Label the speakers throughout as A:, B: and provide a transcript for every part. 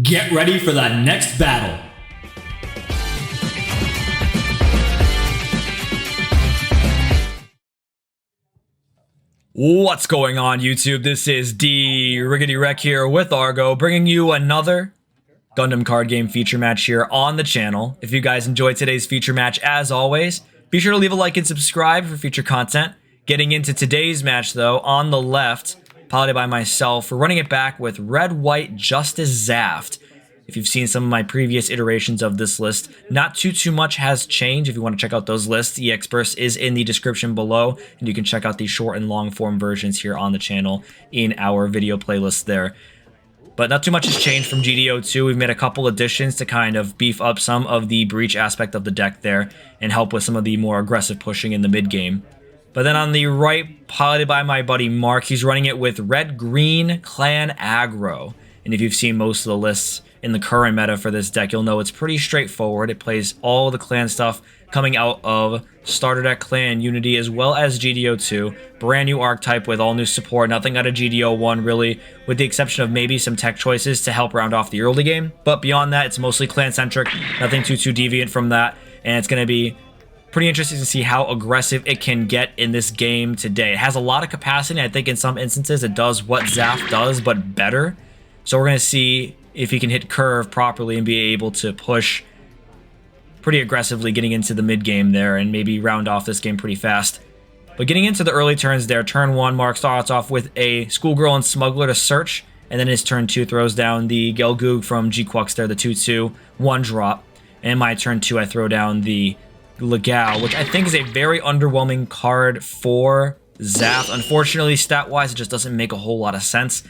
A: Get ready for the next battle. What's going on, YouTube? This is D Riggedy Wreck here with Argo, bringing you another Gundam card game feature match here on the channel. If you guys enjoyed today's feature match, as always, be sure to leave a like and subscribe for future content. Getting into today's match, though, on the left, piloted by myself, we're running it back with Red, White, Justice, ZAFT. If you've seen some of my previous iterations of this list, not too much has changed. If you want to check out those lists, EX Burst is in the description below, and you can check out the short and long form versions here on the channel in our video playlist there. But not too much has changed from GDO2. We've made a couple additions to kind of beef up some of the breach aspect of the deck there and help with some of the more aggressive pushing in the mid game. But then on the right, piloted by my buddy Mark, he's running it with Red-Green Clan Aggro. And if you've seen most of the lists in the current meta for this deck, you'll know it's pretty straightforward. It plays all the clan stuff coming out of Starter Deck Clan Unity as well as GDO2. Brand new archetype with all new support, nothing out of GDO1 really, with the exception of maybe some tech choices to help round off the early game. But beyond that, it's mostly clan-centric, nothing too deviant from that, and it's going to be pretty interesting to see how aggressive it can get in this game today. It has a lot of capacity. I think in some instances it does what ZAFT does, but better. So we're going to see if he can hit curve properly and be able to push pretty aggressively getting into the mid game there and maybe round off this game pretty fast. But getting into the early turns there, turn 1, Mark starts off with a Schoolgirl and Smuggler to search, and then his turn 2 throws down the Gelgoog from GQuuuuuX there, the 2/2, 1-drop. And my turn 2, I throw down the Legao, which I think is a very underwhelming card for ZAFT. Unfortunately, stat-wise, it just doesn't make a whole lot of sense.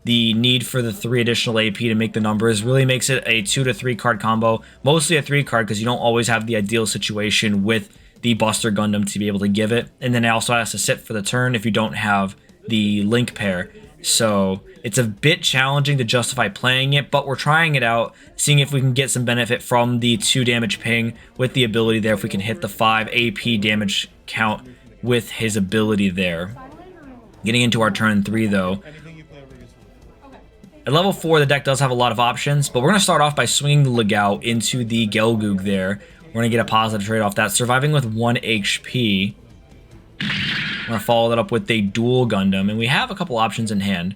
A: The need for the 3 additional AP to make the numbers really makes it a 2 to 3 card combo, mostly a 3 card because you don't always have the ideal situation with the Buster Gundam to be able to give it. And then it also has to sit for the turn if you don't have the link pair. So it's a bit challenging to justify playing it, but we're trying it out, seeing if we can get some benefit from the 2 damage ping with the ability there, if we can hit the 5 AP damage count with his ability there. Getting into our turn 3 though. At level 4, the deck does have a lot of options, but we're going to start off by swinging the Legao into the Gelgoog there. We're going to get a positive trade off that, surviving with 1 HP. We're going to follow that up with a dual Gundam, and we have a couple options in hand.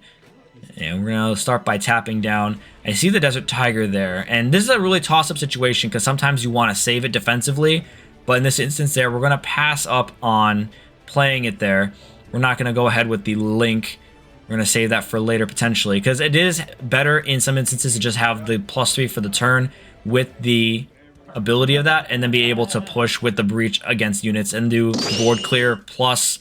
A: And we're going to start by tapping down. I see the Desert Tiger there, and this is a really toss-up situation because sometimes you want to save it defensively, but in this instance there, we're going to pass up on playing it there. We're not going to go ahead with the Link. We're going to save that for later potentially because it is better in some instances to just have the +3 for the turn with the ability of that and then be able to push with the breach against units and do board clear plus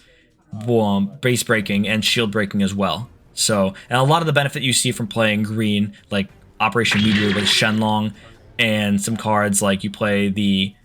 A: base breaking and shield breaking as well. So, and a lot of the benefit you see from playing green, like Operation Meteor with Shenlong and some cards like you play the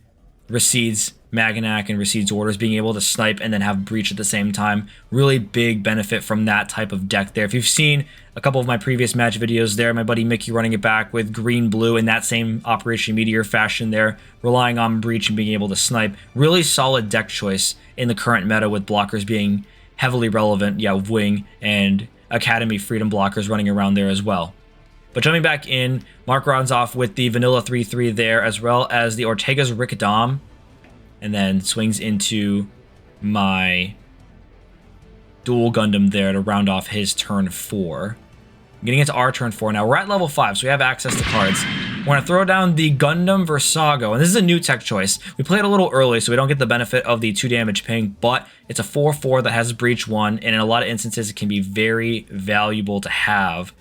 A: Recedes Maganac and Recedes Orders, being able to snipe and then have breach at the same time. Really big benefit from that type of deck there. If you've seen a couple of my previous match videos there, my buddy Mickey running it back with green-blue in that same Operation Meteor fashion there, relying on breach and being able to snipe. Really solid deck choice in the current meta with blockers being heavily relevant. Yeah, Wing and Academy Freedom blockers running around there as well. But jumping back in, Mark rounds off with the Vanilla 3/3 there, as well as the Ortega's Rickedam, and then swings into my dual Gundam there to round off his turn 4. Getting into our turn 4 now. We're at level 5, so we have access to cards. We're going to throw down the Gundam Versago, and this is a new tech choice. We played a little early, so we don't get the benefit of the 2 damage ping, but it's a 4/4 that has breach 1, and in a lot of instances, it can be very valuable to have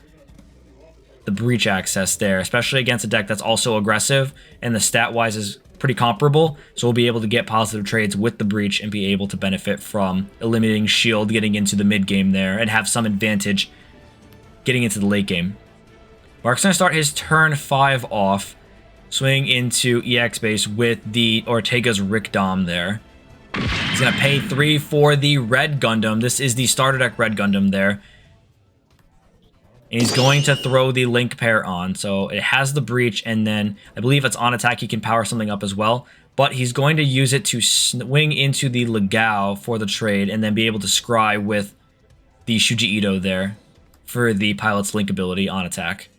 A: the breach access there, especially against a deck that's also aggressive, and the stat-wise is pretty comparable, so we'll be able to get positive trades with the breach and be able to benefit from eliminating shield, getting into the mid game there, and have some advantage getting into the late game. Mark's going to start his turn 5 off, swing into EX base with the Ortega's Rickedam there. He's going to pay 3 for the Red Gundam. This is the starter deck Red Gundam there. And he's going to throw the link pair on. So it has the breach, and then I believe it's on attack. He can power something up as well. But he's going to use it to swing into the Legao for the trade, and then be able to scry with the Shuji Ito there for the pilot's link ability on attack.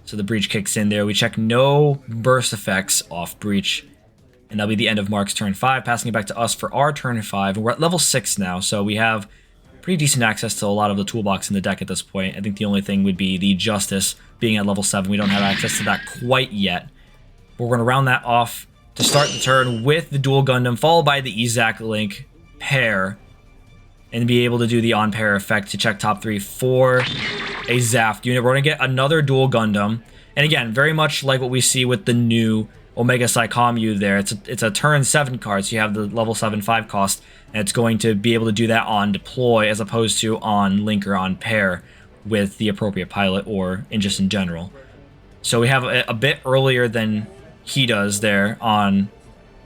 A: So the breach kicks in there. We check no burst effects off breach. And that'll be the end of Mark's turn 5, passing it back to us for our turn 5. And we're at level 6 now, so we have pretty decent access to a lot of the toolbox in the deck at this point. I think the only thing would be the Justice being at level 7. We don't have access to that quite yet. But we're going to round that off to start the turn with the Dual Gundam, followed by the Izak Link pair, and be able to do the on-pair effect to check top 3 for a ZAFT unit. We're going to get another Dual Gundam. And again, very much like what we see with the new Omega Psycommu there. It's a turn 7 card, so you have the level 7 5 cost, and it's going to be able to do that on deploy as opposed to on link or on pair with the appropriate pilot or just in general. So we have a bit earlier than he does there on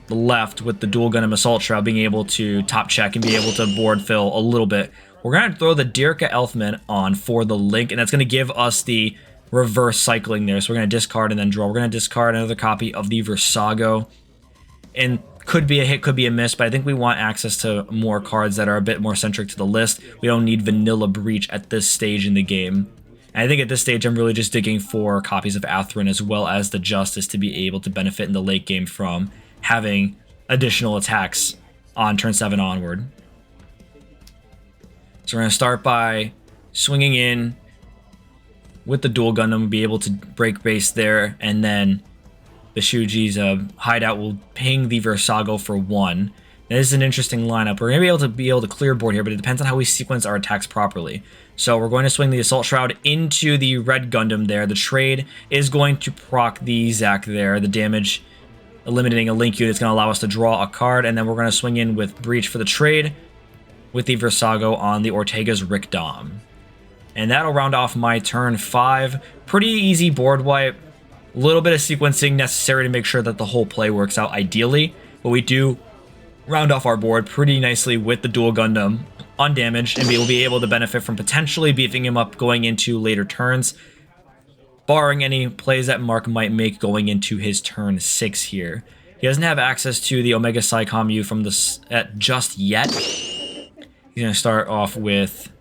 A: the left with the Dual Gundam Assault Shroud being able to top check and be able to board fill a little bit. We're going to throw the Dirka Elfman on for the link, and that's going to give us the reverse cycling there. So we're going to discard and then draw. We're going to discard another copy of the Versago. And could be a hit, could be a miss, but I think we want access to more cards that are a bit more centric to the list. We don't need Vanilla Breach at this stage in the game. And I think at this stage, I'm really just digging for copies of Atherin as well as the Justice to be able to benefit in the late game from having additional attacks on turn 7 onward. So we're going to start by swinging in with the Dual Gundam, be able to break base there, and then the Shuji's hideout will ping the Versago for 1. This is an interesting lineup. We're going to be able to clear board here, but it depends on how we sequence our attacks properly. So we're going to swing the Assault Shroud into the Red Gundam there. The trade is going to proc the Zac there. The damage eliminating a link unit is going to allow us to draw a card, and then we're going to swing in with Breach for the trade with the Versago on the Ortega's Rick Dom. And that'll round off my turn 5. Pretty easy board wipe. A little bit of sequencing necessary to make sure that the whole play works out ideally. But we do round off our board pretty nicely with the Dual Gundam undamaged, and we will be able to benefit from potentially beefing him up going into later turns, barring any plays that Mark might make going into his turn 6 here. He doesn't have access to the Omega Psycommu from the set just yet. He's going to start off with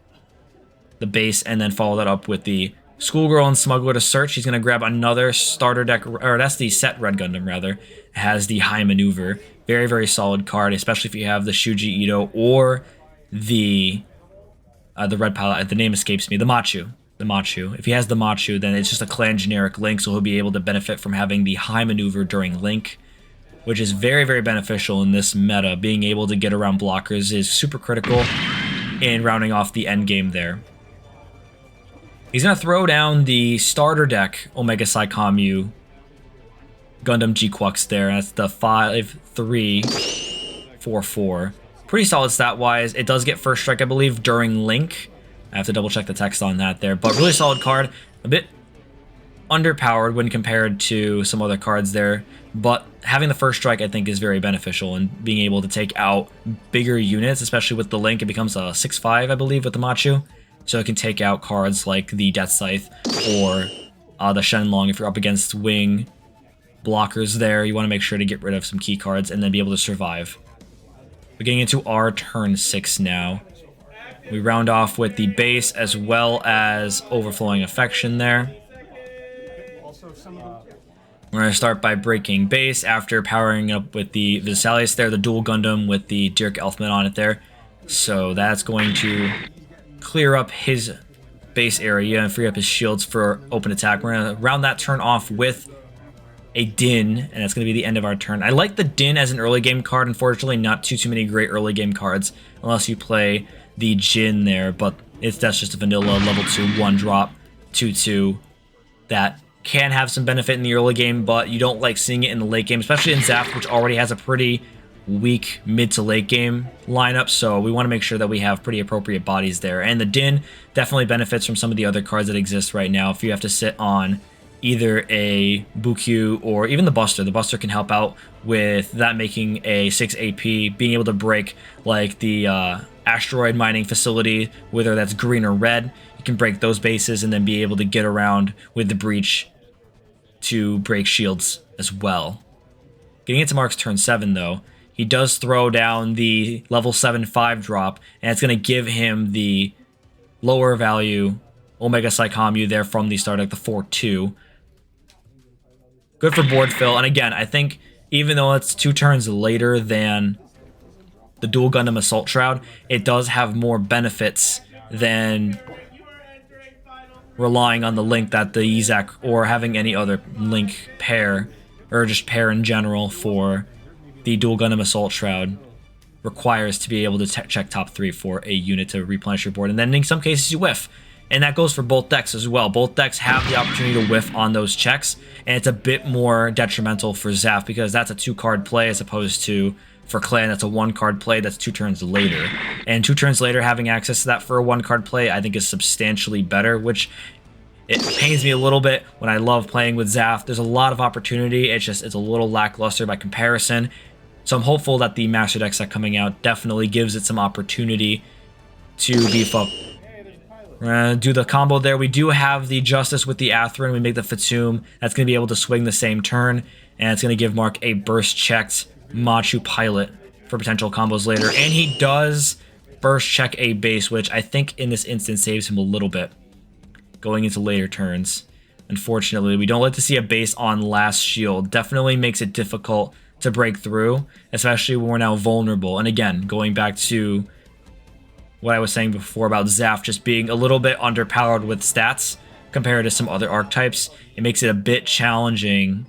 A: the base and then follow that up with the Schoolgirl and Smuggler to search. He's going to grab another starter deck, or that's the set Red Gundam rather. It has the High Maneuver. Very, very solid card, especially if you have the Shuji Ito or the Red Pilot. The name escapes me. The Machu. The Machu. If he has the Machu, then it's just a clan generic link, so he'll be able to benefit from having the High Maneuver during link, which is very, very beneficial in this meta. Being able to get around blockers is super critical in rounding off the end game there. He's going to throw down the starter deck Omega Psycommu Gundam GQuuuuuX there. That's the 5-3-4-4. Pretty solid stat-wise. It does get first strike, I believe, during link. I have to double-check the text on that there. But really solid card. A bit underpowered when compared to some other cards there. But having the first strike, I think, is very beneficial in being able to take out bigger units, especially with the link. It becomes a 6-5, I believe, with the Machu. So it can take out cards like the Death Scythe or the Shenlong if you're up against wing blockers there. You want to make sure to get rid of some key cards and then be able to survive. We're getting into our turn 6 now. We round off with the base as well as Overflowing Affection there. We're going to start by breaking base after powering up with the Vesalius there, the Dual Gundam with the Dirk Elfman on it there. So that's going to clear up his base area and free up his shields for open attack. We're going to round that turn off with a Din, and that's going to be the end of our turn. I like the Din as an early game card. Unfortunately, not too many great early game cards unless you play the Jin there, but that's just a vanilla level 2 1-drop 2/2 that can have some benefit in the early game, but you don't like seeing it in the late game, especially in ZAFT, which already has a pretty weak mid to late game lineup, so we want to make sure that we have pretty appropriate bodies there. And the Din definitely benefits from some of the other cards that exist right now. If you have to sit on either a Bukyu or even the Buster can help out with that, making a 6 AP, being able to break like the asteroid mining facility, whether that's green or red. You can break those bases and then be able to get around with the breach to break shields as well. Getting into Mark's turn 7 though, he does throw down the level 7 5-drop, and it's going to give him the lower value Omega Psycommu there from the start, like the 4/2. Good for board fill. And again, I think even though it's 2 turns later than the dual Gundam Assault Shroud, it does have more benefits than relying on the link that the EZAC or having any other link pair, or just pair in general for the dual Gundam Assault Shroud requires to be able to check top 3 for a unit to replenish your board. And then in some cases you whiff. And that goes for both decks as well. Both decks have the opportunity to whiff on those checks, and it's a bit more detrimental for ZAFT because that's a 2-card play as opposed to for Clan, that's a 1-card play that's 2 turns later. And 2 turns later, having access to that for a 1-card play, I think is substantially better, which it pains me a little bit when I love playing with ZAFT. There's a lot of opportunity. It's a little lackluster by comparison. So I'm hopeful that the Master Deck set coming out definitely gives it some opportunity to beef up. We're going to do the combo there. We do have the Justice with the Atherin. We make the Fatum. That's going to be able to swing the same turn. And it's going to give Mark a burst-checked Machu Pilot for potential combos later. And he does burst-check a base, which I think in this instance saves him a little bit going into later turns. Unfortunately, we don't like to see a base on last shield. Definitely makes it difficult to break through, especially when we're now vulnerable. And again, going back to what I was saying before about ZAFT just being a little bit underpowered with stats compared to some other archetypes, it makes it a bit challenging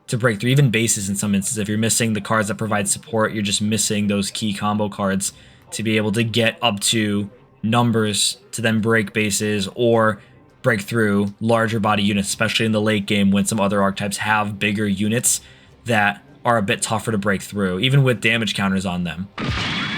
A: to break through even bases in some instances. If you're missing the cards that provide support, you're just missing those key combo cards to be able to get up to numbers to then break bases or break through larger body units, especially in the late game when some other archetypes have bigger units that are a bit tougher to break through, even with damage counters on them.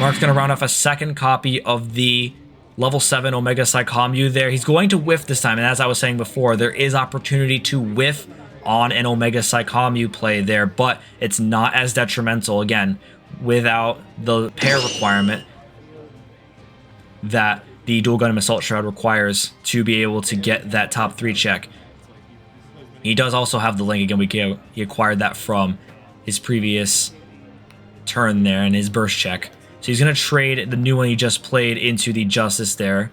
A: Mark's going to round off a second copy of the level 7 Omega Psychommu there. He's going to whiff this time, and as I was saying before, there is opportunity to whiff on an Omega Psychommu play there, but it's not as detrimental, again, without the pair requirement that the dual Gundam Assault Shroud requires to be able to get that top 3 check. He does also have the link. Again, he acquired that from his previous turn there and his burst check. So he's going to trade the new one he just played into the Justice there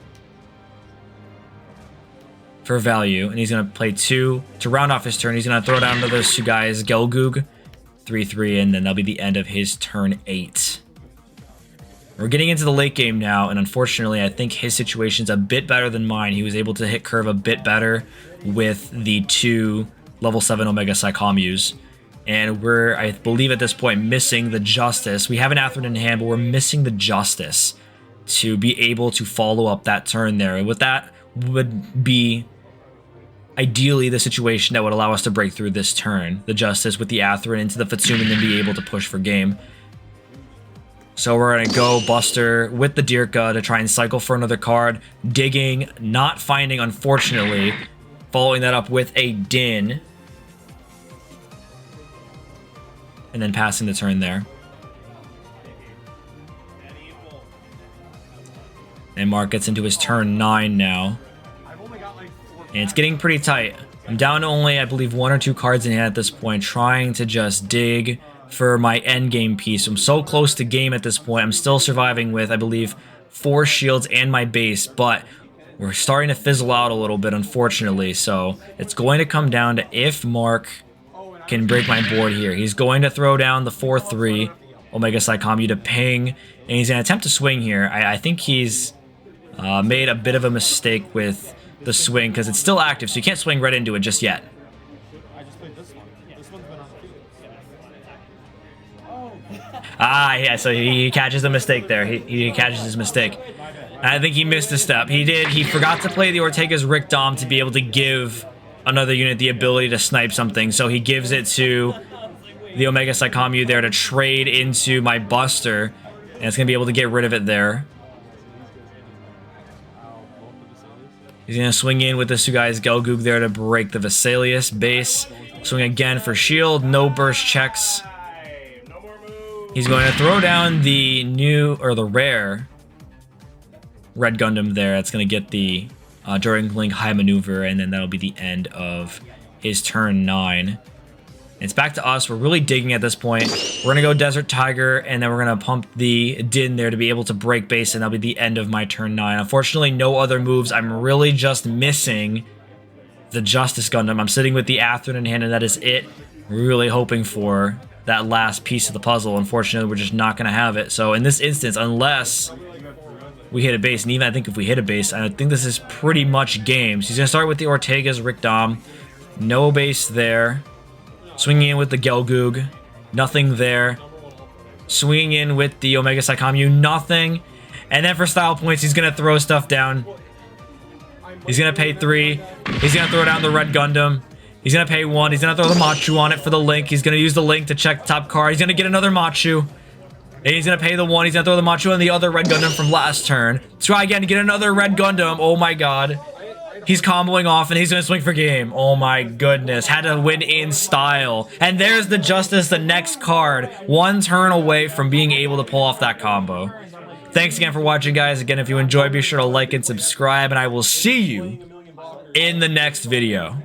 A: for value. And he's going to play 2 to round off his turn. He's going to throw down to those 2 guys, Gelgoog, 3/3, and then that'll be the end of his turn 8. We're getting into the late game now, and unfortunately, I think his situation's a bit better than mine. He was able to hit curve a bit better with the 2 level 7 Omega Psychommus. And we're, I believe at this point, missing the Justice. We have an Atherin in hand, but we're missing the Justice to be able to follow up that turn there. And what that would be ideally the situation that would allow us to break through this turn. The Justice with the Atherin into the Fatum and then be able to push for game. So we're going to go Buster with the Dirka to try and cycle for another card. Digging, not finding, unfortunately. Following that up with a Din. And then passing the turn there. And Mark gets into his turn 9 now. And it's getting pretty tight. I'm down to only, I believe, 1 or 2 cards in hand at this point, trying to just dig for my end game piece. I'm so close to game at this point. I'm still surviving with, I believe, 4 shields and my base, but we're starting to fizzle out a little bit, unfortunately. So it's going to come down to if Mark can break my board here. He's going to throw down the 4/3 Omega Psychommu to ping, and he's going to attempt to swing here. I think he's made a bit of a mistake with the swing because it's still active, so you can't swing right into it just yet. Yeah, so he catches the mistake there. He catches his mistake. I think he missed a step. He did. He forgot to play the Ortega's Rick Dom to be able to give another unit the ability to snipe something. So he gives it to the Omega Psychommu there to trade into my Buster. And it's going to be able to get rid of it there. He's going to swing in with the 2 guys, Gelgoog there to break the Vesalius base. Swing again for shield. No burst checks. He's going to throw down the new, or the rare, Red Gundam there. That's going to get the during Link high maneuver, and then that'll be the end of his turn 9. It's back to us. We're really digging at this point. We're going to go Desert Tiger, and then we're going to pump the Din there to be able to break base, and that'll be the end of my turn 9. Unfortunately, no other moves. I'm really just missing the Justice Gundam. I'm sitting with the Atherin in hand, and that is it. Really hoping for that last piece of the puzzle. Unfortunately, we're just not going to have it. So in this instance, unless we hit a base, and even I think if we hit a base, I think this is pretty much game. So he's going to start with the Ortega's Rick Dom. No base there. Swinging in with the Gelgoog. Nothing there. Swinging in with the Omega Psychomu. Nothing. And then for style points, he's going to throw stuff down. He's going to pay 3. He's going to throw down the Red Gundam. He's going to pay 1. He's going to throw the Machu on it for the link. He's going to use the link to check the top card. He's going to get another Machu. And he's going to pay the 1. He's going to throw the Machu on the other Red Gundam from last turn. Try again to get another Red Gundam. Oh my god. He's comboing off, and he's going to swing for game. Oh my goodness. Had to win in style. And there's the Justice, the next card. 1 turn away from being able to pull off that combo. Thanks again for watching, guys. Again, if you enjoyed, be sure to like and subscribe, and I will see you in the next video.